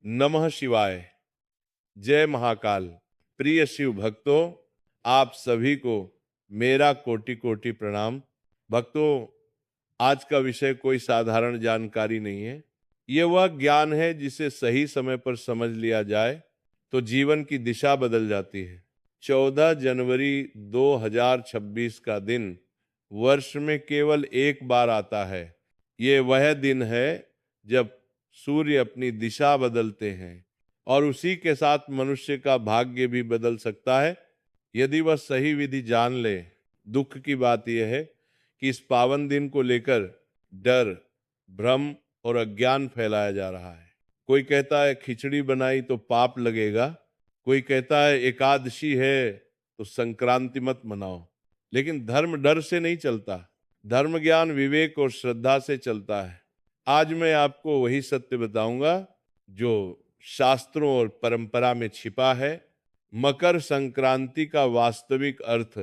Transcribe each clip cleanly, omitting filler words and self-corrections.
नमः शिवाय। जय महाकाल। प्रिय शिव भक्तों, आप सभी को मेरा कोटि कोटि प्रणाम। भक्तों, आज का विषय कोई साधारण जानकारी नहीं है। ये वह ज्ञान है जिसे सही समय पर समझ लिया जाए तो जीवन की दिशा बदल जाती है। 14 जनवरी 2026 का दिन वर्ष में केवल एक बार आता है। ये वह दिन है जब सूर्य अपनी दिशा बदलते हैं और उसी के साथ मनुष्य का भाग्य भी बदल सकता है यदि वह सही विधि जान ले। दुख की बात यह है कि इस पावन दिन को लेकर डर, भ्रम और अज्ञान फैलाया जा रहा है। कोई कहता है खिचड़ी बनाई तो पाप लगेगा, कोई कहता है एकादशी है तो संक्रांति मत मनाओ। लेकिन धर्म डर से नहीं चलता, धर्म ज्ञान, विवेक और श्रद्धा से चलता है। आज मैं आपको वही सत्य बताऊंगा जो शास्त्रों और परंपरा में छिपा है। मकर संक्रांति का वास्तविक अर्थ।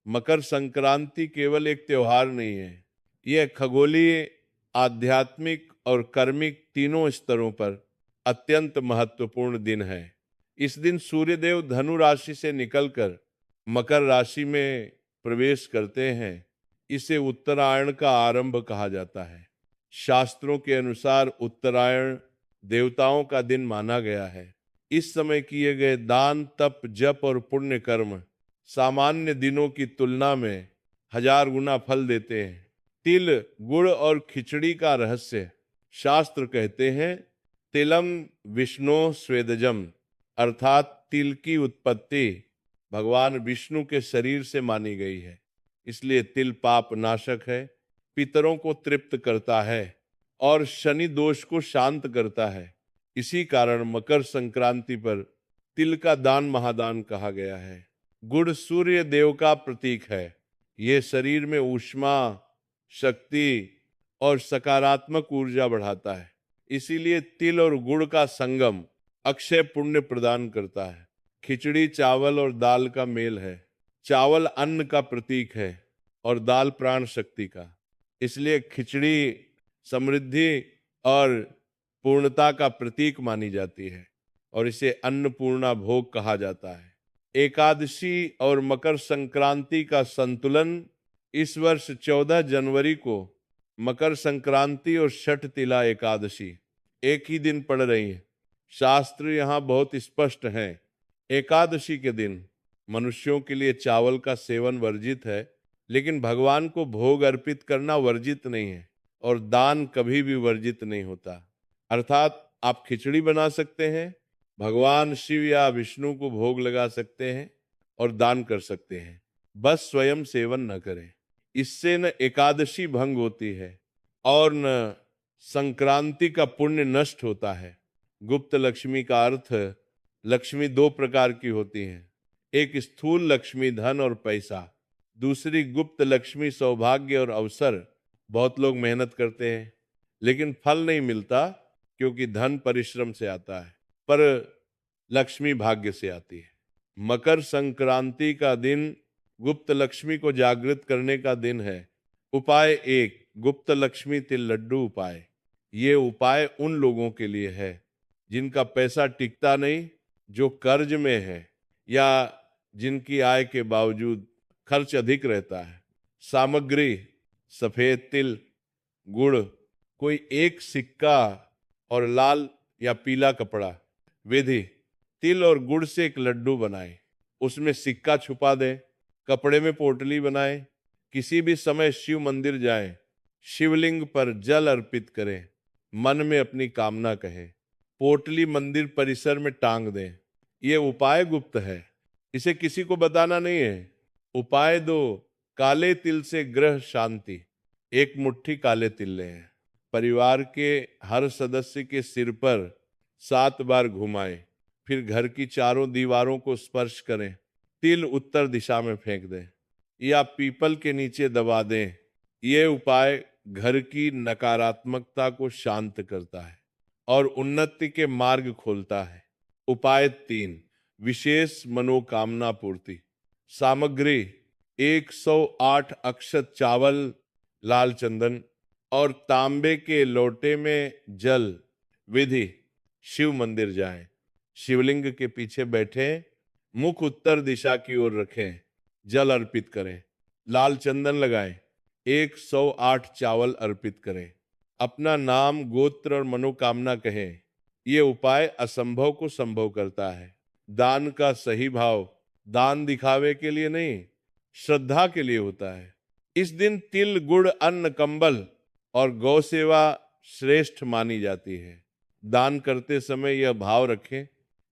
मकर संक्रांति केवल एक त्योहार नहीं है, यह खगोलीय, आध्यात्मिक और कर्मिक तीनों स्तरों पर अत्यंत महत्वपूर्ण दिन है। इस दिन सूर्यदेव धनु राशि से निकलकर मकर राशि में प्रवेश करते हैं। इसे उत्तरायण का आरंभ कहा जाता है। शास्त्रों के अनुसार उत्तरायण देवताओं का दिन माना गया है। इस समय किए गए दान, तप, जप और पुण्य कर्म सामान्य दिनों की तुलना में 1000 गुना फल देते हैं। तिल, गुड़ और खिचड़ी का रहस्य। शास्त्र कहते हैं तिलम विष्णु स्वेदजम, अर्थात तिल की उत्पत्ति भगवान विष्णु के शरीर से मानी गई है। इसलिए तिल पाप नाशक है, पितरों को तृप्त करता है और शनि दोष को शांत करता है। इसी कारण मकर संक्रांति पर तिल का दान महादान कहा गया है। गुड़ सूर्य देव का प्रतीक है। ये शरीर में ऊष्मा, शक्ति और सकारात्मक ऊर्जा बढ़ाता है। इसीलिए तिल और गुड़ का संगम अक्षय पुण्य प्रदान करता है। खिचड़ी चावल और दाल का मेल है। चावल अन्न का प्रतीक है और दाल प्राण शक्ति का। इसलिए खिचड़ी समृद्धि और पूर्णता का प्रतीक मानी जाती है और इसे अन्नपूर्णा भोग कहा जाता है। एकादशी और मकर संक्रांति का संतुलन। इस वर्ष 14 जनवरी को मकर संक्रांति और छठ तिला एकादशी एक ही दिन पड़ रही है। शास्त्र यहाँ बहुत स्पष्ट हैं। एकादशी के दिन मनुष्यों के लिए चावल का सेवन वर्जित है, लेकिन भगवान को भोग अर्पित करना वर्जित नहीं है और दान कभी भी वर्जित नहीं होता। अर्थात आप खिचड़ी बना सकते हैं, भगवान शिव या विष्णु को भोग लगा सकते हैं और दान कर सकते हैं, बस स्वयं सेवन न करें। इससे न एकादशी भंग होती है और न संक्रांति का पुण्य नष्ट होता है। गुप्त लक्ष्मी का अर्थ, लक्ष्मी दो प्रकार की होती हैं। एक स्थूल लक्ष्मी धन और पैसा, दूसरी गुप्त लक्ष्मी सौभाग्य और अवसर। बहुत लोग मेहनत करते हैं लेकिन फल नहीं मिलता, क्योंकि धन परिश्रम से आता है पर लक्ष्मी भाग्य से आती है। मकर संक्रांति का दिन गुप्त लक्ष्मी को जागृत करने का दिन है। उपाय 1, गुप्त लक्ष्मी तिल लड्डू उपाय। ये उपाय उन लोगों के लिए है जिनका पैसा टिकता नहीं, जो कर्ज में है या जिनकी आय के बावजूद खर्च अधिक रहता है। सामग्री: सफेद तिल, गुड़, कोई एक सिक्का और लाल या पीला कपड़ा। विधि: तिल और गुड़ से एक लड्डू बनाएं, उसमें सिक्का छुपा दें, कपड़े में पोटली बनाएं, किसी भी समय शिव मंदिर जाएं, शिवलिंग पर जल अर्पित करें, मन में अपनी कामना कहें, पोटली मंदिर परिसर में टांग दें। ये उपाय गुप्त है, इसे किसी को बताना नहीं है। उपाय 2, काले तिल से ग्रह शांति। एक मुट्ठी काले तिल लें, परिवार के हर सदस्य के सिर पर 7 बार घुमाएं, फिर घर की चारों दीवारों को स्पर्श करें। तिल उत्तर दिशा में फेंक दें या पीपल के नीचे दबा दें। ये उपाय घर की नकारात्मकता को शांत करता है और उन्नति के मार्ग खोलता है। उपाय 3, विशेष मनोकामना पूर्ति। सामग्री: 108 अक्षत चावल, लाल चंदन और तांबे के लोटे में जल। विधि: शिव मंदिर जाएं, शिवलिंग के पीछे बैठे, मुख उत्तर दिशा की ओर रखें, जल अर्पित करें, लाल चंदन लगाएं, 108 चावल अर्पित करें, अपना नाम, गोत्र और मनोकामना कहें। ये उपाय असंभव को संभव करता है। दान का सही भाव दान दिखावे के लिए नहीं, श्रद्धा के लिए होता है। इस दिन तिल, गुड़, अन्न, कंबल और गौ सेवा श्रेष्ठ मानी जाती है। दान करते समय यह भाव रखें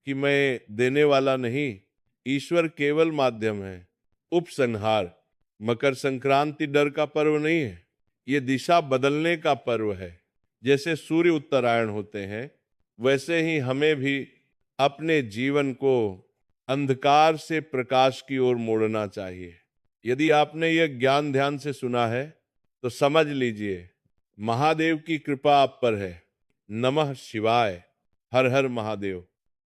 कि मैं देने वाला नहीं, ईश्वर केवल माध्यम है। उपसंहार, मकर संक्रांति डर का पर्व नहीं है, ये दिशा बदलने का पर्व है। जैसे सूर्य उत्तरायण होते हैं, वैसे ही हमें भी अपने जीवन को अंधकार से प्रकाश की ओर मोड़ना चाहिए। यदि आपने यह ज्ञान ध्यान से सुना है तो समझ लीजिए महादेव की कृपा आप पर है। नमः शिवाय। हर हर महादेव।